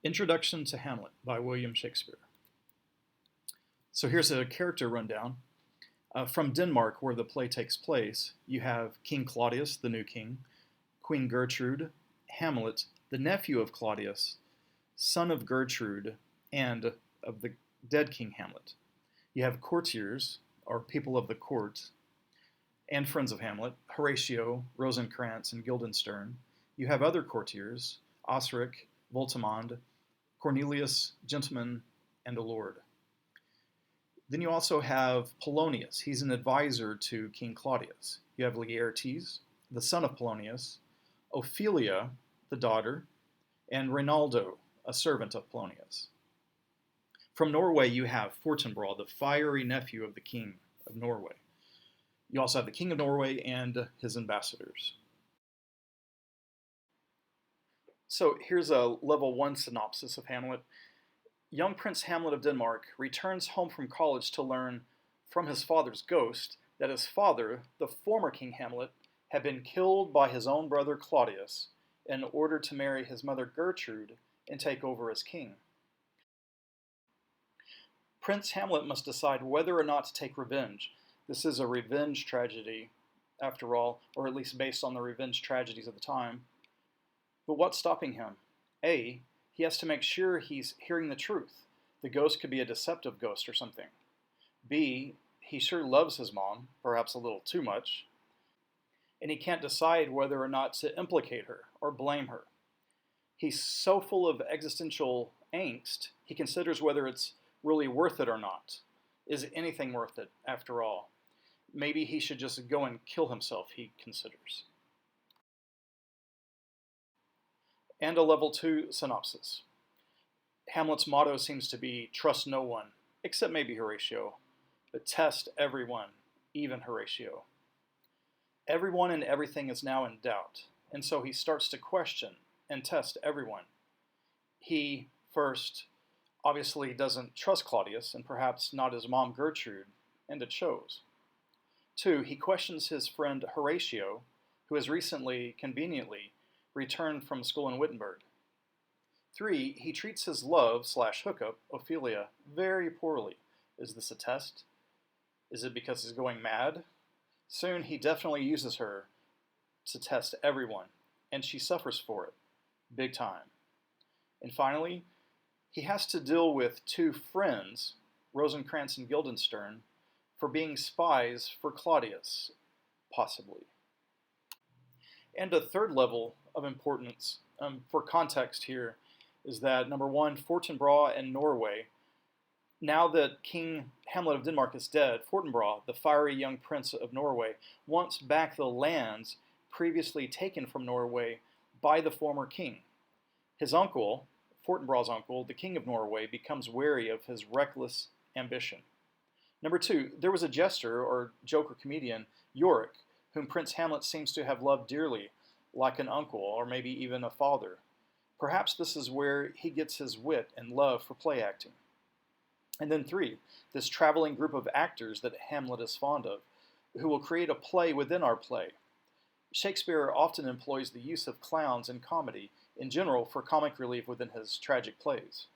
Introduction to Hamlet by William Shakespeare. So here's a character rundown. From Denmark, where the play takes place, you have King Claudius, the new king, Queen Gertrude, Hamlet, the nephew of Claudius, son of Gertrude, and of the dead King Hamlet. You have courtiers, or people of the court, and friends of Hamlet, Horatio, Rosencrantz, and Guildenstern. You have other courtiers, Osric, Voltimand, Cornelius, gentleman, and a lord. Then you also have Polonius. He's an advisor to King Claudius. You have Laertes, the son of Polonius, Ophelia, the daughter, and Rinaldo, a servant of Polonius. From Norway, you have Fortinbras, the fiery nephew of the king of Norway. You also have the king of Norway and his ambassadors. So here's a level 1 synopsis of Hamlet. Young Prince Hamlet of Denmark returns home from college to learn from his father's ghost that his father, the former King Hamlet, had been killed by his own brother Claudius in order to marry his mother Gertrude and take over as king. Prince Hamlet must decide whether or not to take revenge. This is a revenge tragedy, after all, or at least based on the revenge tragedies of the time. But what's stopping him? A, he has to make sure he's hearing the truth. The ghost could be a deceptive ghost or something. B, he sure loves his mom, perhaps a little too much, and he can't decide whether or not to implicate her or blame her. He's so full of existential angst, he considers whether it's really worth it or not. Is anything worth it, after all? Maybe he should just go and kill himself, he considers. And a level 2 synopsis. Hamlet's motto seems to be trust no one, except maybe Horatio, but test everyone, even Horatio. Everyone and everything is now in doubt, and so he starts to question and test everyone. He, first, obviously doesn't trust Claudius, and perhaps not his mom Gertrude, and it shows. 2, he questions his friend Horatio, who has recently, conveniently, returned from school in Wittenberg. 3, he treats his love/hookup, Ophelia, very poorly. Is this a test? Is it because he's going mad? Soon he definitely uses her to test everyone, and she suffers for it, big time. And finally, he has to deal with 2 friends, Rosencrantz and Guildenstern, for being spies for Claudius, possibly. And a third level of importance for context here is that, number 1, Fortinbras and Norway. Now that King Hamlet of Denmark is dead, Fortinbras, the fiery young prince of Norway, wants back the lands previously taken from Norway by the former king. His uncle, Fortinbras' uncle, the king of Norway, becomes wary of his reckless ambition. Number 2, there was a jester or joker comedian, Yorick, whom Prince Hamlet seems to have loved dearly, like an uncle or maybe even a father. Perhaps this is where he gets his wit and love for play acting. And then 3, this traveling group of actors that Hamlet is fond of, who will create a play within our play. Shakespeare often employs the use of clowns in comedy, in general, for comic relief within his tragic plays.